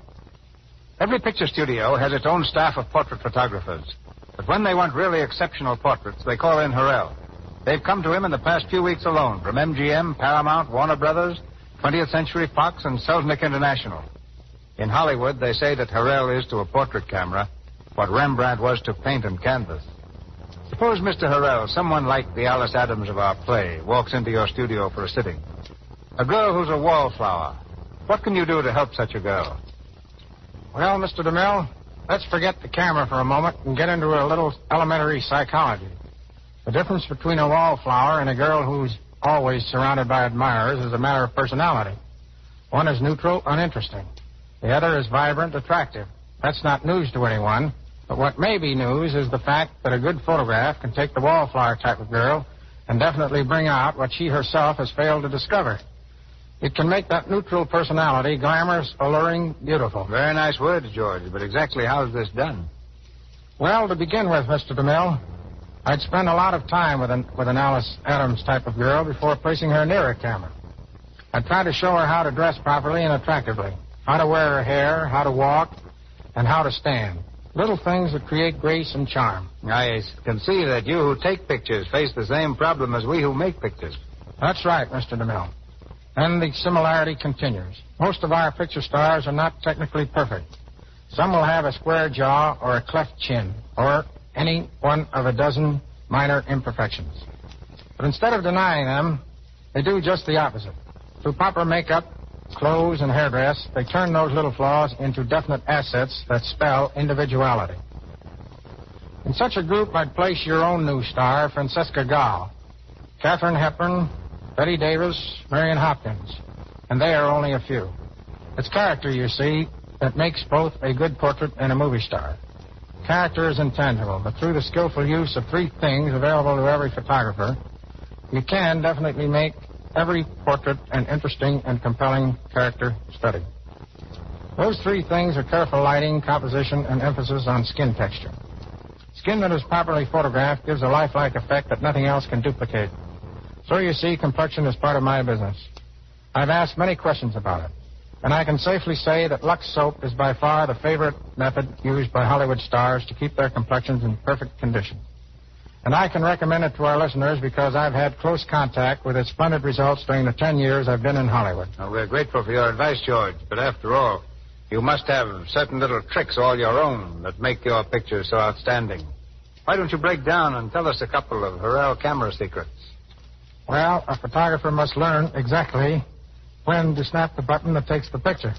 Every picture studio has its own staff of portrait photographers. But when they want really exceptional portraits, they call in Hurrell. They've come to him in the past few weeks alone from MGM, Paramount, Warner Brothers, 20th Century Fox, and Selznick International. In Hollywood, they say that Hurrell is to a portrait camera what Rembrandt was to paint and canvas. Suppose, Mr. Hurrell, someone like the Alice Adams of our play walks into your studio for a sitting. A girl who's a wallflower. What can you do to help such a girl? Well, Mr. DeMille, let's forget the camera for a moment and get into a little elementary psychology. The difference between a wallflower and a girl who's always surrounded by admirers is a matter of personality. One is neutral, uninteresting. The other is vibrant, attractive. That's not news to anyone. But what may be news is the fact that a good photograph can take the wallflower type of girl and definitely bring out what she herself has failed to discover. It can make that neutral personality glamorous, alluring, beautiful. Very nice words, George, but exactly how is this done? Well, to begin with, Mr. DeMille, I'd spend a lot of time with an Alice Adams type of girl before placing her near a camera. I'd try to show her how to dress properly and attractively, how to wear her hair, how to walk, and how to stand. Little things that create grace and charm. I can see that you who take pictures face the same problem as we who make pictures. That's right, Mr. DeMille. And the similarity continues. Most of our picture stars are not technically perfect. Some will have a square jaw or a cleft chin, or any one of a dozen minor imperfections. But instead of denying them, they do just the opposite. Through proper makeup, clothes, and hairdress, they turn those little flaws into definite assets that spell individuality. In such a group, I'd place your own new star, Francesca Gall, Katharine Hepburn, Betty Davis, Marion Hopkins, and they are only a few. It's character, you see, that makes both a good portrait and a movie star. Character is intangible, but through the skillful use of three things available to every photographer, you can definitely make every portrait an interesting and compelling character study. Those three things are careful lighting, composition, and emphasis on skin texture. Skin that is properly photographed gives a lifelike effect that nothing else can duplicate. So you see, complexion is part of my business. I've asked many questions about it, and I can safely say that Lux soap is by far the favorite method used by Hollywood stars to keep their complexions in perfect condition. And I can recommend it to our listeners because I've had close contact with its splendid results during the 10 years I've been in Hollywood. Well, we're grateful for your advice, George, but after all, you must have certain little tricks all your own that make your pictures so outstanding. Why don't you break down and tell us a couple of Hurrell camera secrets? Well, a photographer must learn exactly when to snap the button that takes the picture.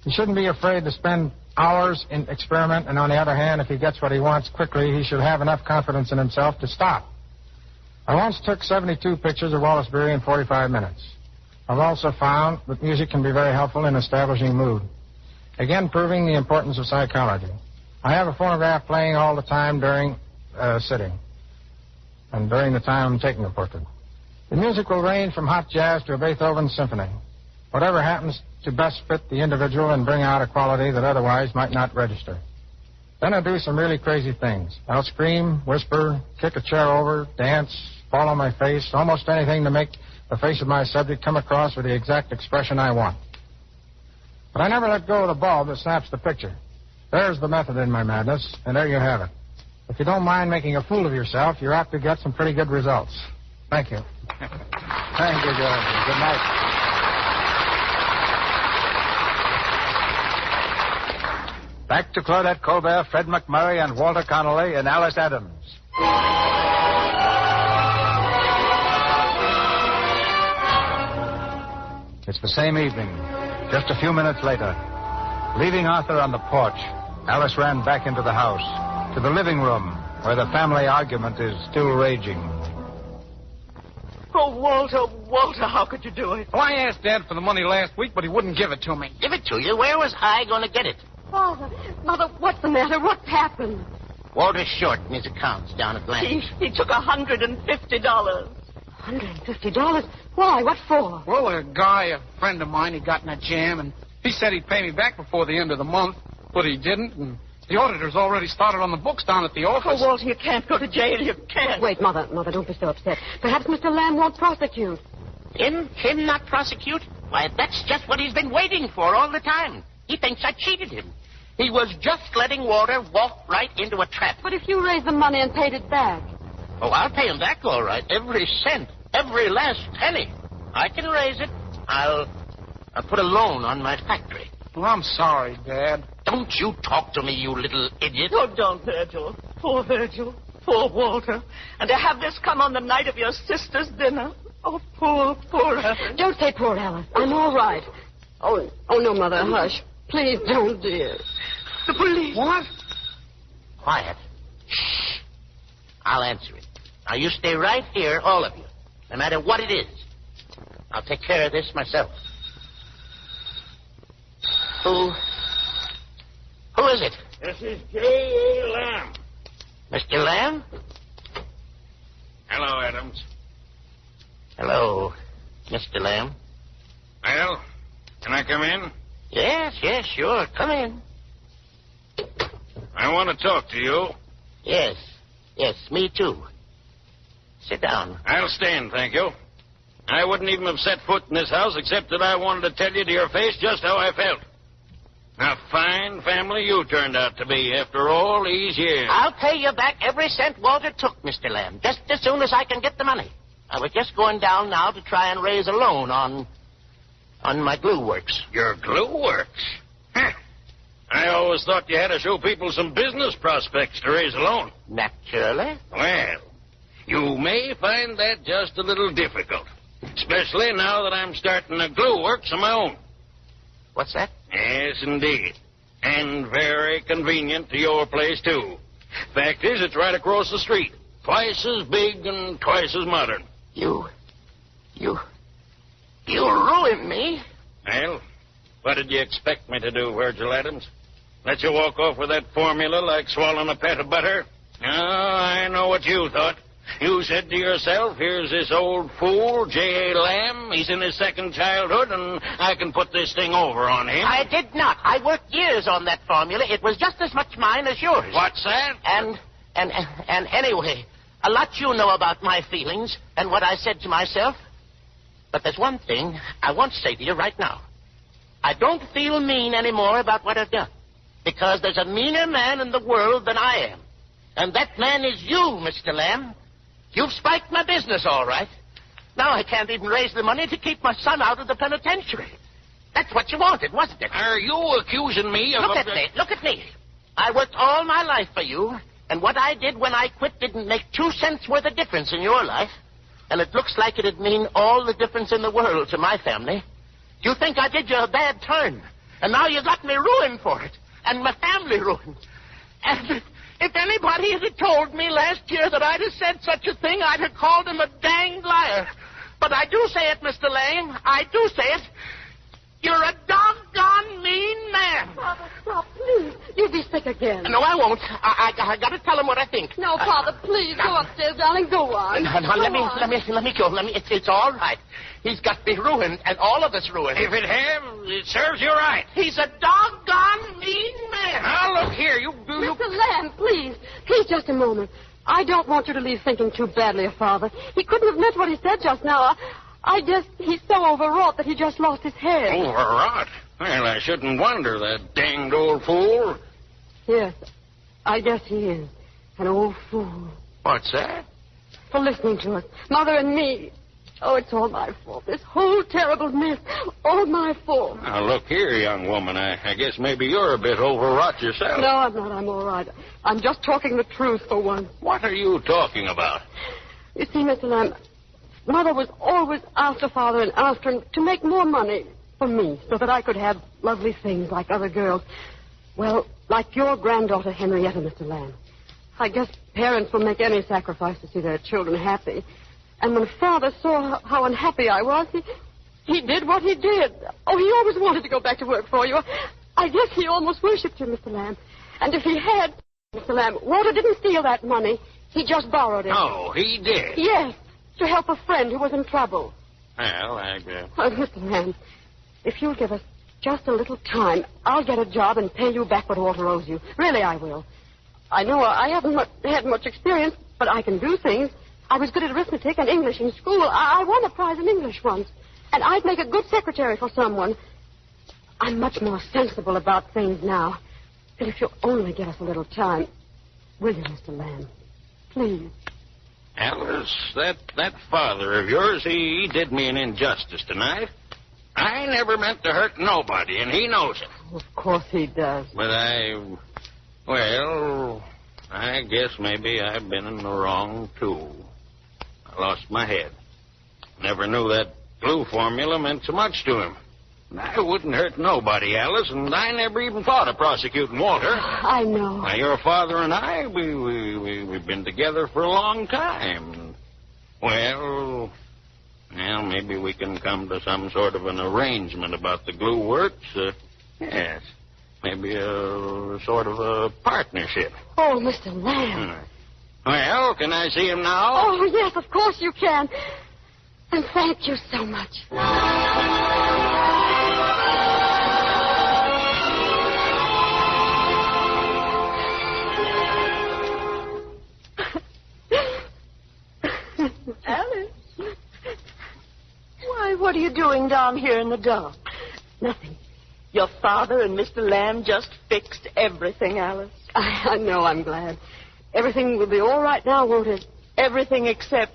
He shouldn't be afraid to spend hours in experiment, and on the other hand, if he gets what he wants quickly, he should have enough confidence in himself to stop. I once took 72 pictures of Wallace Beery in 45 minutes. I've also found that music can be very helpful in establishing mood, again proving the importance of psychology. I have a phonograph playing all the time during sitting and during the time I'm taking a portrait. The music will range from hot jazz to a Beethoven symphony, whatever happens to best fit the individual and bring out a quality that otherwise might not register. Then I'll do some really crazy things. I'll scream, whisper, kick a chair over, dance, fall on my face, almost anything to make the face of my subject come across with the exact expression I want. But I never let go of the bulb that snaps the picture. There's the method in my madness, and there you have it. If you don't mind making a fool of yourself, you're apt to get some pretty good results. Thank you. Thank you, George. Good night. Back to Claudette Colbert, Fred McMurray, and Walter Connolly in Alice Adams. It's the same evening, just a few minutes later. Leaving Arthur on the porch, Alice ran back into the house, to the living room, where the family argument is still raging. Oh, Walter, how could you do it? Well, I asked Dad for the money last week, but he wouldn't give it to me. Give it to you? Where was I going to get it? Father, Mother, what's the matter? What's happened? Walter's short in his accounts down at Lamb's. He took $150. $150? Why? What for? Well, a friend of mine, he got in a jam, and he said he'd pay me back before the end of the month, but he didn't, and the auditor's already started on the books down at the office. Oh, Walter, you can't go to jail. You can't. Wait, Mother, don't be so upset. Perhaps Mr. Lamb won't prosecute. Him not prosecute? Why, that's just what he's been waiting for all the time. He thinks I cheated him. He was just letting Walter walk right into a trap. But if you raised the money and paid it back... Oh, I'll pay him back all right. Every cent. Every last penny. I can raise it. I'll put a loan on my factory. Well, I'm sorry, Dad. Don't you talk to me, you little idiot. Oh, don't, Virgil. Poor Virgil. Poor Walter. And to have this come on the night of your sister's dinner. Oh, poor Alice. Don't say poor Alice. I'm all right. Oh, no, Mother, hush. Please don't, dear. The police. What? Quiet. Shh. I'll answer it. Now, you stay right here, all of you. No matter what it is. I'll take care of this myself. Who is it? This is J.A. Lamb. Mr. Lamb? Hello, Adams. Hello, Mr. Lamb. Well, can I come in? Yes, sure. Come in. I want to talk to you. Yes, me too. Sit down. I'll stand, thank you. I wouldn't even have set foot in this house except that I wanted to tell you to your face just how I felt. A fine family you turned out to be after all these years. I'll pay you back every cent Walter took, Mr. Lamb, just as soon as I can get the money. I was just going down now to try and raise a loan on my glue works. Your glue works? Huh. I always thought you had to show people some business prospects to raise a loan. Naturally. Well, you may find that just a little difficult, especially now that I'm starting a glue works of my own. What's that? Yes, indeed. And very convenient to your place, too. Fact is, it's right across the street. Twice as big and twice as modern. You ruined me. Well, what did you expect me to do, Virgil Adams? Let you walk off with that formula like swallowing a pat of butter? Oh, I know what you thought. You said to yourself, here's this old fool, J.A. Lamb. He's in his second childhood, and I can put this thing over on him. I did not. I worked years on that formula. It was just as much mine as yours. What's that? And anyway, a lot you know about my feelings and what I said to myself. But there's one thing I want to say to you right now. I don't feel mean anymore about what I've done. Because there's a meaner man in the world than I am. And that man is you, Mr. Lamb. You've spiked my business, all right. Now I can't even raise the money to keep my son out of the penitentiary. That's what you wanted, wasn't it? Are you accusing me of... Look at me. I worked all my life for you, and what I did when I quit didn't make 2 cents worth of difference in your life. And it looks like it'd mean all the difference in the world to my family. You think I did you a bad turn, and now you got me ruined for it, and my family ruined. And if anybody had told me last year that I'd have said such a thing, I'd have called him a danged liar. But I do say it, Mr. Lamb. I do say it. You're a doggone mean man. Father, stop, please. You'll be sick again. No, I won't. I got to tell him what I think. No, Father, please, go upstairs, darling. Go on. No, let me go. It's all right. He's got me ruined, and all of us ruined. If it serves you right. He's a doggone mean man. Now, look here, you... Mr. Lamb, please. Please, just a moment. I don't want you to leave thinking too badly of Father. He couldn't have meant what he said just now. He's so overwrought that he just lost his head. Overwrought? Well, I shouldn't wonder, that danged old fool. Yes, I guess he is. An old fool. What's that? For listening to us. Mother and me. Oh, it's all my fault. This whole terrible mess. All my fault. Now, look here, young woman. I guess maybe you're a bit overwrought yourself. No, I'm not. I'm all right. I'm just talking the truth for once. What are you talking about? You see, Mr. Lamb, Mother was always after Father and after him to make more money for me so that I could have lovely things like other girls. Well, like your granddaughter Henrietta, Mr. Lamb. I guess parents will make any sacrifice to see their children happy. And when Father saw how unhappy I was, he did what he did. Oh, he always wanted to go back to work for you. I guess he almost worshipped you, Mr. Lamb. And if he had... Mr. Lamb, Walter didn't steal that money. He just borrowed it. Oh, he did? Yes, to help a friend who was in trouble. Well, Mr. Lamb, if you'll give us just a little time, I'll get a job and pay you back what Walter owes you. Really, I will. I know I haven't had much experience, but I can do things. I was good at arithmetic and English in school. I won a prize in English once. And I'd make a good secretary for someone. I'm much more sensible about things now. And if you'll only give us a little time, will you, Mr. Lamb? Please. Alice, that father of yours, he did me an injustice tonight. I never meant to hurt nobody, and he knows it. Of course he does. But I guess maybe I've been in the wrong, too. I lost my head. Never knew that glue formula meant so much to him. I wouldn't hurt nobody, Alice, and I never even thought of prosecuting Walter. I know. Now, your father and I, we've been together for a long time. Well, maybe we can come to some sort of an arrangement about the glue works. Yes, maybe a sort of a partnership. Oh, Mr. Lamb. Well, can I see him now? Oh, yes, of course you can. And thank you so much. Alice. Why, what are you doing down here in the dark? Nothing. Your father and Mr. Lamb just fixed everything, Alice. I know, I'm glad. Everything will be all right now, won't it? Everything except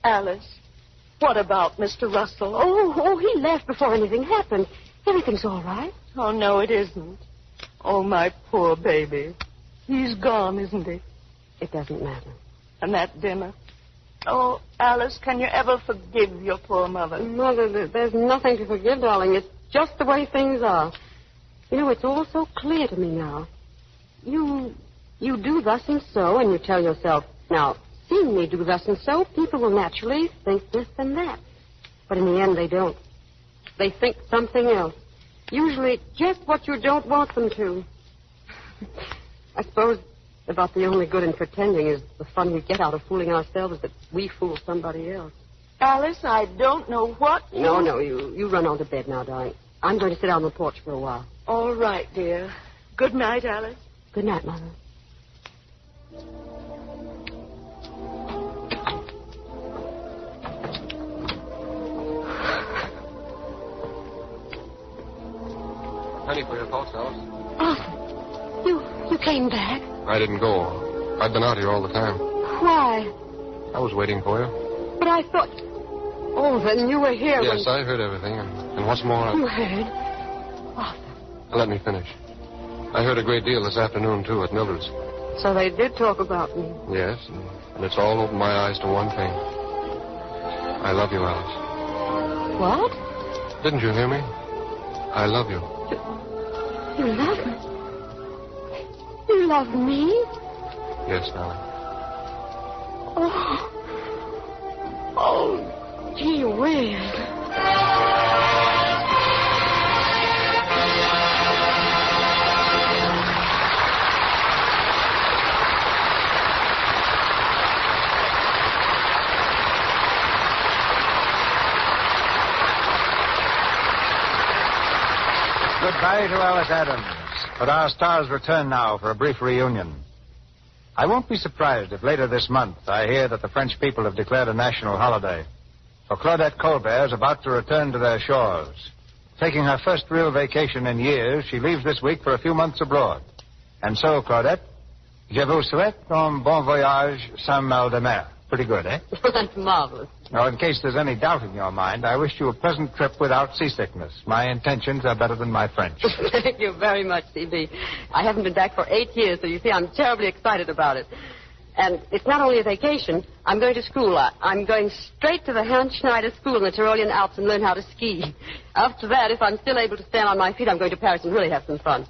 Alice. What about Mr. Russell? Oh, he left before anything happened. Everything's all right. Oh, no, it isn't. Oh, my poor baby. He's gone, isn't he? It doesn't matter. And that dinner? Oh, Alice, can you ever forgive your poor mother? Mother, there's nothing to forgive, darling. It's just the way things are. You know, it's all so clear to me now. You do thus and so, and you tell yourself, now, seeing me do thus and so, people will naturally think this and that. But in the end, they don't. They think something else. Usually just what you don't want them to. I suppose about the only good in pretending is the fun we get out of fooling ourselves that we fool somebody else. Alice, I don't know what... No, you run on to bed now, darling. I'm going to sit out on the porch for a while. All right, dear. Good night, Alice. Good night, Mother. Any for your thoughts, Alice? Arthur, you came back? I didn't go. I've been out here all the time. Why? I was waiting for you. But I thought... Oh, then you were here Yes, I heard everything. And what's more... You heard? Arthur. Let me finish. I heard a great deal this afternoon, too, at Mildred's. So they did talk about me. Yes, and it's all opened my eyes to one thing. I love you, Alice. What? Didn't you hear me? I love you. You love me? You love me? Yes, darling. Oh, gee whiz. Goodbye to Alice Adams. But our stars return now for a brief reunion. I won't be surprised if later this month I hear that the French people have declared a national holiday. For Claudette Colbert is about to return to their shores. Taking her first real vacation in years, she leaves this week for a few months abroad. And so, Claudette, je vous souhaite un bon voyage sans mal de mer. Pretty good, eh? That's marvelous. Now, in case there's any doubt in your mind, I wish you a pleasant trip without seasickness. My intentions are better than my French. Thank you very much, C.B. I haven't been back for 8 years, so you see, I'm terribly excited about it. And it's not only a vacation. I'm going to school. I'm going straight to the Hans Schneider School in the Tyrolean Alps and learn how to ski. After that, if I'm still able to stand on my feet, I'm going to Paris and really have some fun.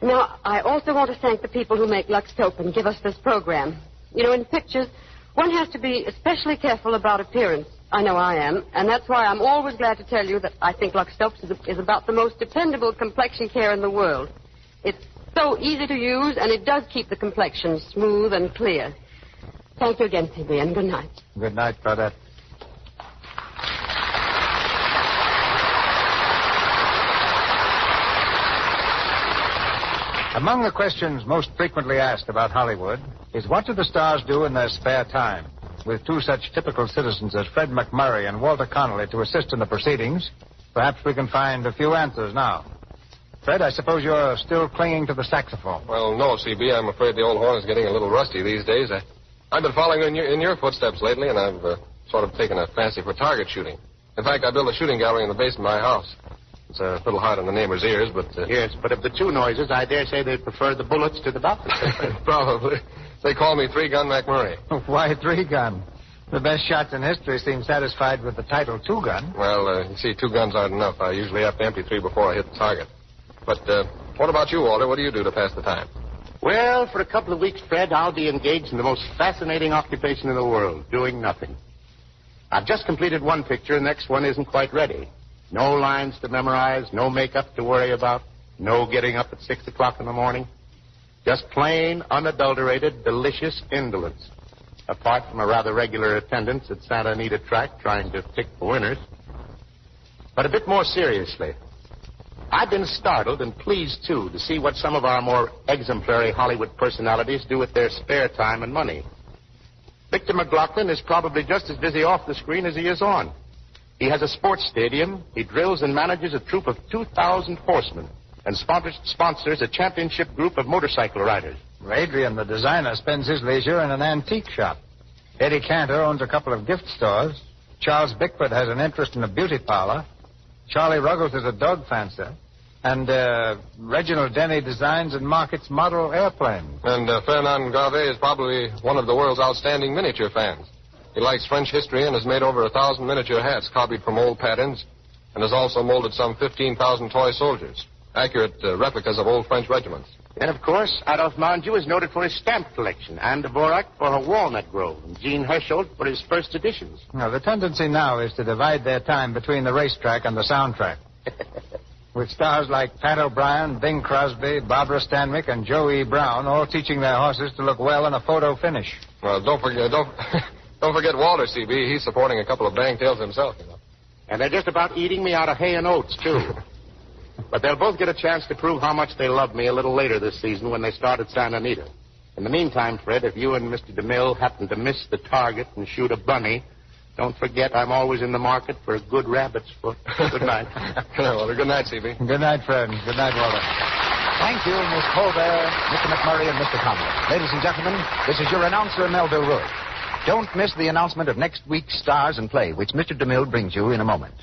Now, I also want to thank the people who make Lux Soap and give us this program. You know, in pictures, one has to be especially careful about appearance. I know I am, and that's why I'm always glad to tell you that I think Lux Soap is about the most dependable complexion care in the world. It's so so easy to use, and it does keep the complexion smooth and clear. Thank you again, C.B., and good night. Good night, Claudette. Among the questions most frequently asked about Hollywood is what do the stars do in their spare time? With two such typical citizens as Fred MacMurray and Walter Connolly to assist in the proceedings, perhaps we can find a few answers now. Fred, I suppose you're still clinging to the saxophone. Well, no, C.B. I'm afraid the old horn is getting a little rusty these days. I've been following in your footsteps lately, and I've sort of taken a fancy for target shooting. In fact, I built a shooting gallery in the basement of my house. It's a little hard on the neighbor's ears, but... Yes, but of the two noises, I dare say they prefer the bullets to the doctor. Probably. They call me Three-Gun MacMurray. Why Three-Gun? The best shots in history seem satisfied with the title Two-Gun. Well, you see, 2 guns aren't enough. I usually have to empty 3 before I hit the target. But what about you, Walter? What do you do to pass the time? Well, for a couple of weeks, Fred, I'll be engaged in the most fascinating occupation in the world, doing nothing. I've just completed one picture, and the next one isn't quite ready. No lines to memorize, no makeup to worry about, no getting up at 6 o'clock in the morning. Just plain, unadulterated, delicious indolence. Apart from a rather regular attendance at Santa Anita track trying to pick the winners. But a bit more seriously, I've been startled and pleased, too, to see what some of our more exemplary Hollywood personalities do with their spare time and money. Victor McLaughlin is probably just as busy off the screen as he is on. He has a sports stadium, he drills and manages a troop of 2,000 horsemen, and sponsors a championship group of motorcycle riders. Adrian, the designer, spends his leisure in an antique shop. Eddie Cantor owns a couple of gift stores. Charles Bickford has an interest in a beauty parlor. Charlie Ruggles is a dog fancier. And Reginald Denny designs and markets model airplanes. And Fernand Garvey is probably one of the world's outstanding miniature fans. He likes French history and has made over 1,000 miniature hats copied from old patterns and has also molded some 15,000 toy soldiers, accurate replicas of old French regiments. And, of course, Adolphe Manjou is noted for his stamp collection, Anne Dvorak for her walnut grove, and Jean Hersholt for his first editions. Now, the tendency now is to divide their time between the racetrack and the soundtrack. With stars like Pat O'Brien, Bing Crosby, Barbara Stanwyck, and Joe E. Brown all teaching their horses to look well in a photo finish. Well, don't forget Walter, C.B. He's supporting a couple of bangtails himself, you know. And they're just about eating me out of hay and oats, too. But they'll both get a chance to prove how much they love me a little later this season when they start at Santa Anita. In the meantime, Fred, if you and Mr. DeMille happen to miss the target and shoot a bunny, don't forget I'm always in the market for a good rabbit's foot. Good night. Walter. Good night, C.B. Good night, Fred. Good night, Walter. Thank you, Miss Colbert, Mr. McMurray, and Mr. Connolly. Ladies and gentlemen, this is your announcer, Melville Ruick. Don't miss the announcement of next week's Stars and Play, which Mr. DeMille brings you in a moment.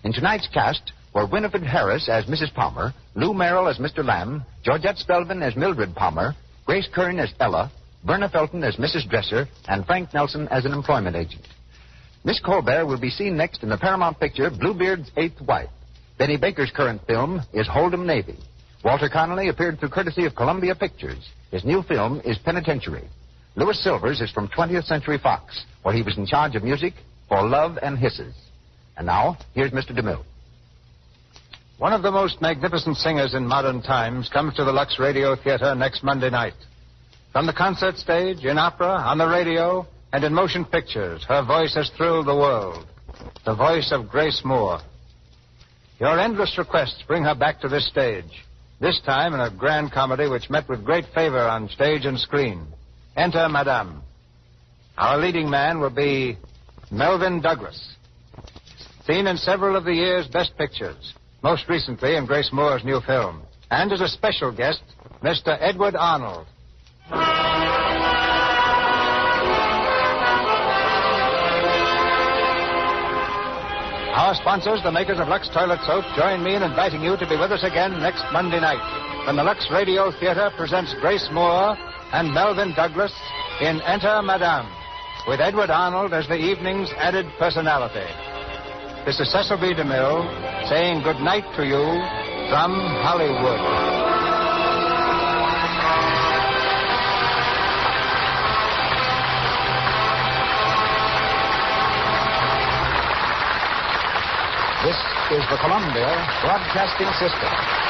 In tonight's cast were Winifred Harris as Mrs. Palmer, Lou Merrill as Mr. Lamb, Georgette Spelman as Mildred Palmer, Grace Kern as Ella, Verna Felton as Mrs. Dresser, and Frank Nelson as an employment agent. Miss Colbert will be seen next in the Paramount picture Bluebeard's Eighth Wife. Benny Baker's current film is Hold'em Navy. Walter Connolly appeared through courtesy of Columbia Pictures. His new film is Penitentiary. Louis Silvers is from 20th Century Fox, where he was in charge of music for Love and Hisses. And now, here's Mr. DeMille. One of the most magnificent singers in modern times comes to the Lux Radio Theater next Monday night. From the concert stage, in opera, on the radio, and in motion pictures, her voice has thrilled the world. The voice of Grace Moore. Your endless requests bring her back to this stage, this time in a grand comedy which met with great favor on stage and screen. Enter Madame. Our leading man will be Melvyn Douglas, seen in several of the year's best pictures, most recently in Grace Moore's new film, and as a special guest, Mr. Edward Arnold. Our sponsors, the makers of Lux Toilet Soap, join me in inviting you to be with us again next Monday night when the Lux Radio Theater presents Grace Moore and Melvyn Douglas in Enter Madame, with Edward Arnold as the evening's added personality. This is Cecil B. DeMille saying good night to you from Hollywood. This is the Columbia Broadcasting System.